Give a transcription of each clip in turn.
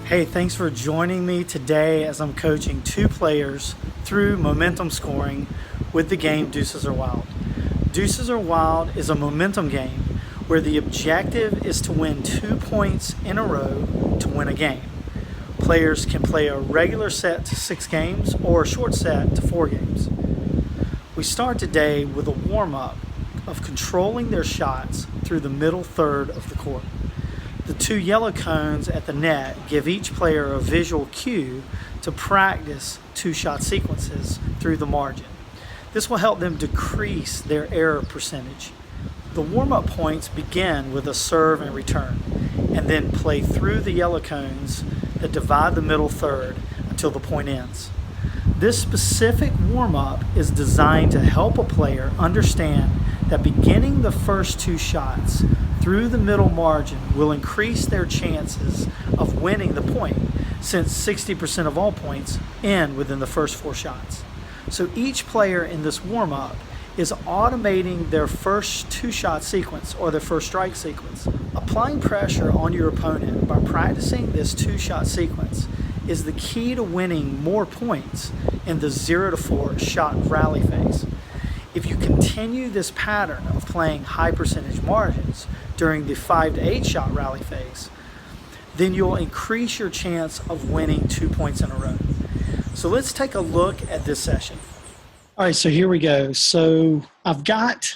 Hey, thanks for joining me today as I'm coaching two players through momentum scoring with the game Deuces are Wild. Deuces are Wild is a momentum game where the objective is to win 2 points in a row to win a game. Players can play a regular set to 6 games or a short set to 4 games. We start today with a warm-up of controlling their shots through the middle third of the court. The 2 yellow cones at the net give each player a visual cue to practice 2-shot sequences through the margin. This will help them decrease their error percentage. The warm-up points begin with a serve and return, and then play through the yellow cones that divide the middle third until the point ends. This specific warm-up is designed to help a player understand that beginning the first 2 shots through the middle margin will increase their chances of winning the point, since 60% of all points end within the first 4 shots. So each player in this warm-up is automating their first 2-shot sequence or their first strike sequence. Applying pressure on your opponent by practicing this 2-shot sequence is the key to winning more points in the 0 to 4 shot rally phase. If you continue this pattern of playing high percentage margins during the 5 to 8 shot rally phase, then you'll increase your chance of winning 2 points in a row. So let's take a look at this session. All right, so here we go. So I've got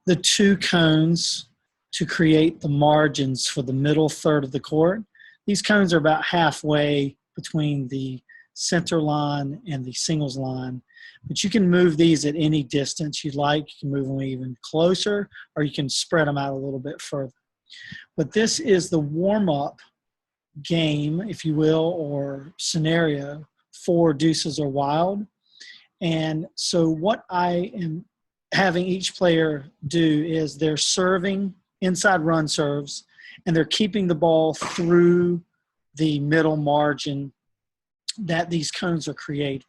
the 2 cones to create the margins for the middle third of the court. These cones are about halfway between the center line and the singles line, but you can move these at any distance you'd like. You can move them even closer, or you can spread them out a little bit further. But this is the warm-up game, if you will, or scenario for Deuces are Wild. And so what I am having each player do is they're serving inside run serves, and they're keeping the ball through the middle margin that these cones are creating.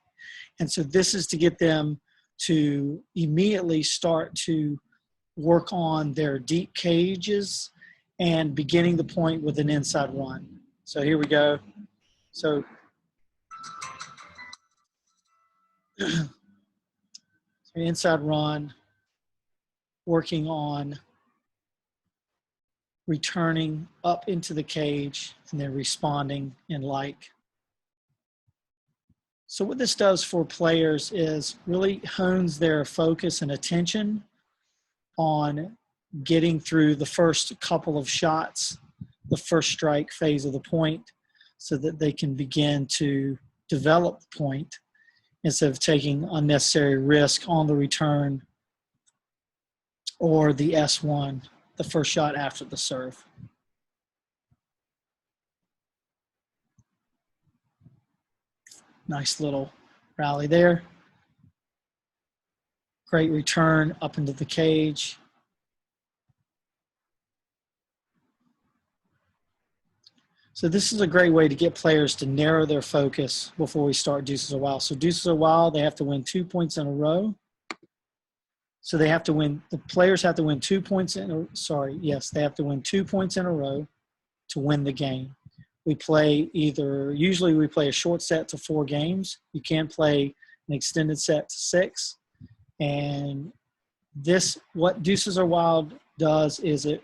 And so this is to get them to immediately start to work on their deep cages and beginning the point with an inside run. So here we go. So inside run, working on returning up into the cage and then responding in like. So what this does for players is really hones their focus and attention on getting through the first couple of shots, the first strike phase of the point, so that they can begin to develop the point instead of taking unnecessary risk on the return or the S1, the first shot after the serve. Nice little rally there. Great return up into the cage. So this is a great way to get players to narrow their focus before we start Deuces are Wild. So Deuces are Wild, they have to win 2 points in a row. So they have to win, the players have to win 2 points in a, they have to win 2 points in a row to win the game. We play usually we play a short set to 4 games. You can play an extended set to 6. And what Deuces are Wild does is it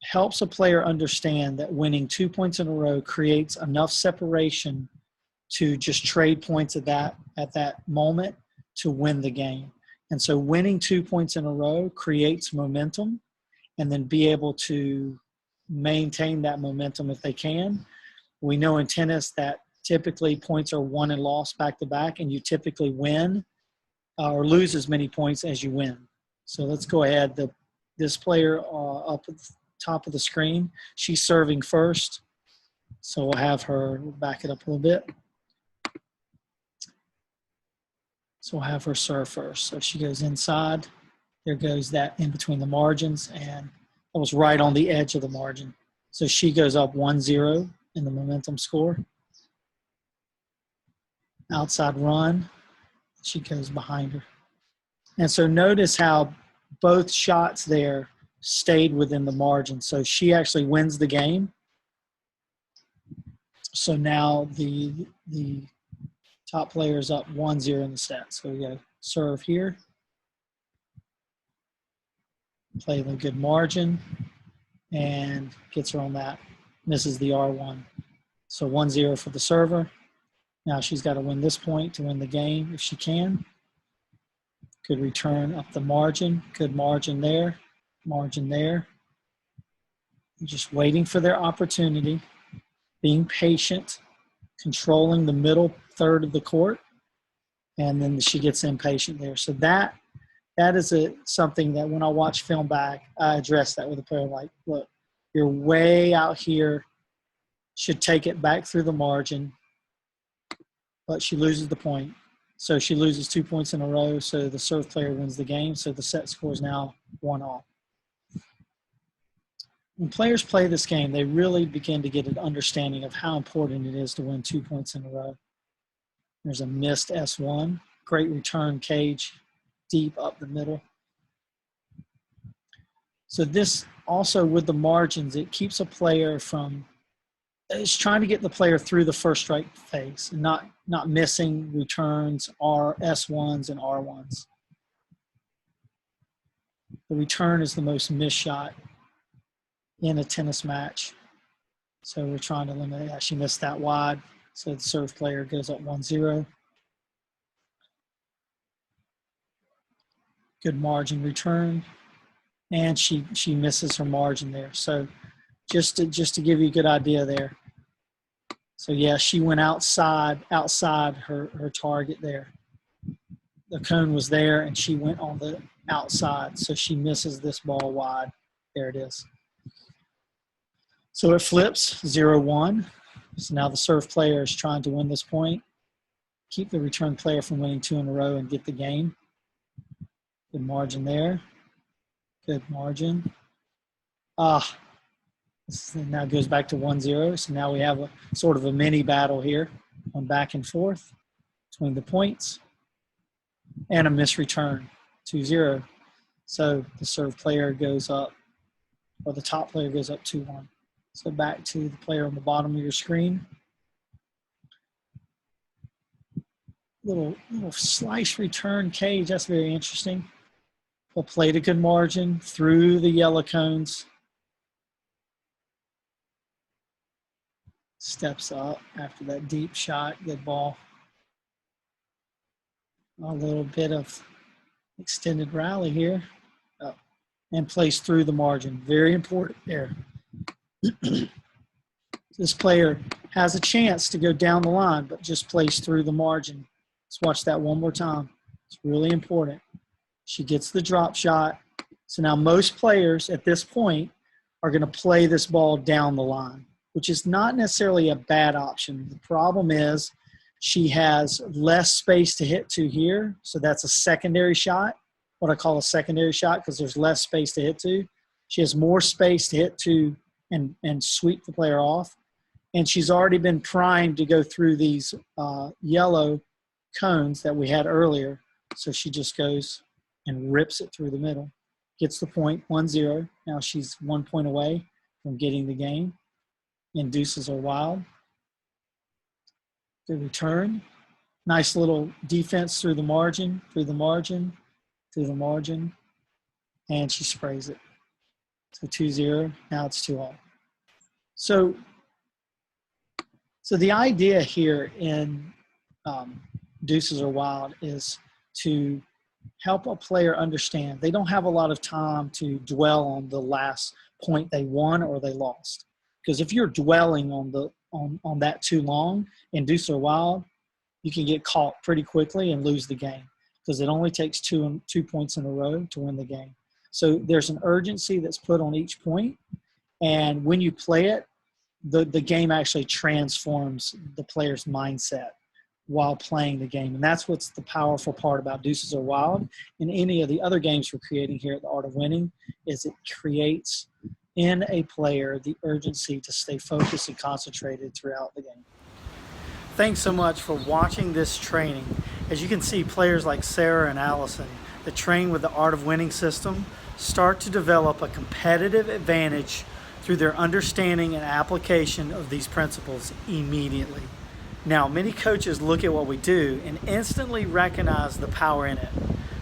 helps a player understand that winning 2 points in a row creates enough separation to just trade points at that moment to win the game. And so winning 2 points in a row creates momentum, and then be able to maintain that momentum if they can. We know in tennis that typically points are won and lost back to back, and you typically win or lose as many points as you win. So let's go ahead. This player up at the top of the screen, she's serving first. So we'll have her back it up a little bit. So we'll have her serve first. So she goes inside. There goes that in between the margins, and that was right on the edge of the margin. So she goes up 1-0 in the momentum score. Outside run. She goes behind her. And so notice how both shots there stayed within the margin. So she actually wins the game. So now the top player is up 1-0 in the set. So we go serve here, play the good margin, and gets her on that. Misses the R1. So 1-0 for the server. Now she's got to win this point to win the game if she can. Good return up the margin. Good margin there. Margin there. Just waiting for their opportunity. Being patient. Controlling the middle third of the court. And then she gets impatient there. So that is something that when I watch film back, I address that with a player like, look, you're way out here. Should take it back through the margin. But she loses the point. So she loses 2 points in a row. So the serve player wins the game. So the set score is now 1-all. When players play this game, they really begin to get an understanding of how important it is to win 2 points in a row. There's a missed S1. Great return cage deep up the middle. So this also with the margins, it keeps a player from – it's trying to get the player through the first strike phase and not missing returns, S1s and R1s. The return is the most missed shot in a tennis match. So we're trying to limit it. She missed that wide. So the serve player goes up 1-0. Good margin return. And she misses her margin there. So just to give you a good idea there. So yeah, she went outside her target there. The cone was there and she went on the outside. So she misses this ball wide. There it is. So it flips 0-1. So now the serve player is trying to win this point, keep the return player from winning 2 in a row and get the game. Good margin there. Good margin. This now goes back to 1-0. So now we have a sort of a mini battle here on back and forth between the points and a missed return, 2-0. So the serve player goes up, or the top player goes up 2-1. So back to the player on the bottom of your screen. Little slice return cage. That's very interesting. We'll play to good margin through the yellow cones. Steps up after that deep shot. Good ball. A little bit of extended rally here. Oh, and plays through the margin. Very important there. This player has a chance to go down the line, but just plays through the margin. Let's watch that one more time. It's really important. She gets the drop shot. So now most players at this point are going to play this ball down the line, which is not necessarily a bad option. The problem is she has less space to hit to here. So that's a secondary shot, what I call a secondary shot, because there's less space to hit to. She has more space to hit to and sweep the player off. And she's already been primed to go through these yellow cones that we had earlier. So she just goes and rips it through the middle. Gets the point, 1-0. Now she's 1 point away from getting the game. And deuces are wild. Good return. Nice little defense through the margin, through the margin, through the margin. And she sprays it. So 2-0. Now it's 2-all. So the idea here in Deuces are Wild is to help a player understand they don't have a lot of time to dwell on the last point they won or they lost. Because if you're dwelling on that too long in Deuces are Wild, you can get caught pretty quickly and lose the game because it only takes 2 points in a row to win the game. So there's an urgency that's put on each point, and when you play it, the game actually transforms the player's mindset while playing the game. And that's what's the powerful part about Deuces are Wild and any of the other games we're creating here at the Art of Winning is it creates in a player the urgency to stay focused and concentrated throughout the game. Thanks so much for watching this training. As you can see, players like Sarah and Allison that train with the Art of Winning system start to develop a competitive advantage through their understanding and application of these principles immediately. Now, many coaches look at what we do and instantly recognize the power in it.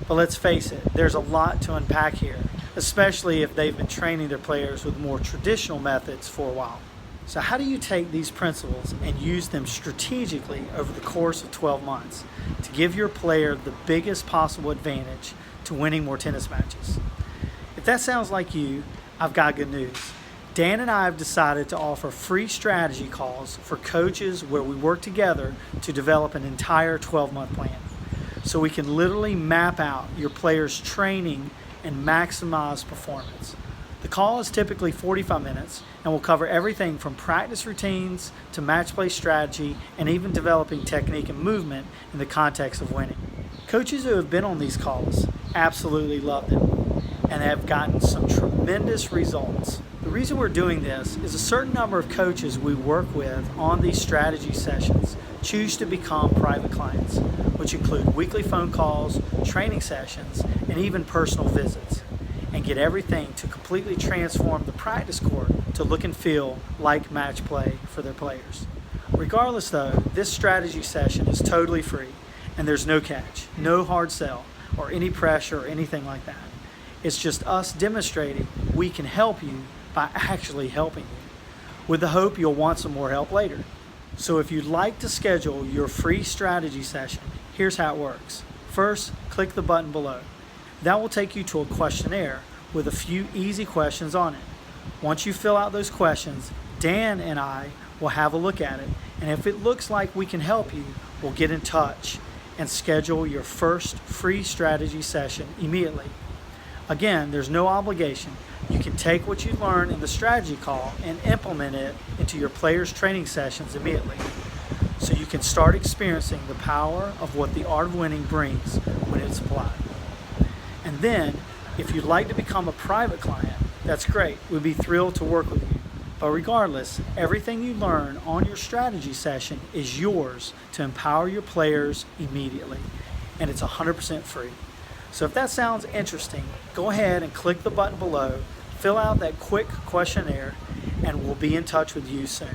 But let's face it, there's a lot to unpack here, especially if they've been training their players with more traditional methods for a while. So how do you take these principles and use them strategically over the course of 12 months to give your player the biggest possible advantage to winning more tennis matches? If that sounds like you, I've got good news. Dan and I have decided to offer free strategy calls for coaches where we work together to develop an entire 12-month plan. So we can literally map out your player's training and maximize performance. The call is typically 45 minutes and will cover everything from practice routines to match play strategy and even developing technique and movement in the context of winning. Coaches who have been on these calls absolutely love them and have gotten some tremendous results. The reason we're doing this is a certain number of coaches we work with on these strategy sessions choose to become private clients, which include weekly phone calls, training sessions, and even personal visits, and get everything to completely transform the practice court to look and feel like match play for their players. Regardless though, this strategy session is totally free, and there's no catch, no hard sell, or any pressure or anything like that. It's just us demonstrating we can help you by actually helping you, with the hope you'll want some more help later. So if you'd like to schedule your free strategy session, here's how it works. First, click the button below. That will take you to a questionnaire with a few easy questions on it. Once you fill out those questions, Dan and I will have a look at it, and if it looks like we can help you, we'll get in touch and schedule your first free strategy session immediately. Again, there's no obligation. You can take what you learn in the strategy call and implement it into your players' training sessions immediately, so you can start experiencing the power of what the art of winning brings when it's applied. And then, if you'd like to become a private client, that's great. We'd be thrilled to work with you. But regardless, everything you learn on your strategy session is yours to empower your players immediately, and it's 100% free. So if that sounds interesting, go ahead and click the button below, fill out that quick questionnaire, and we'll be in touch with you soon.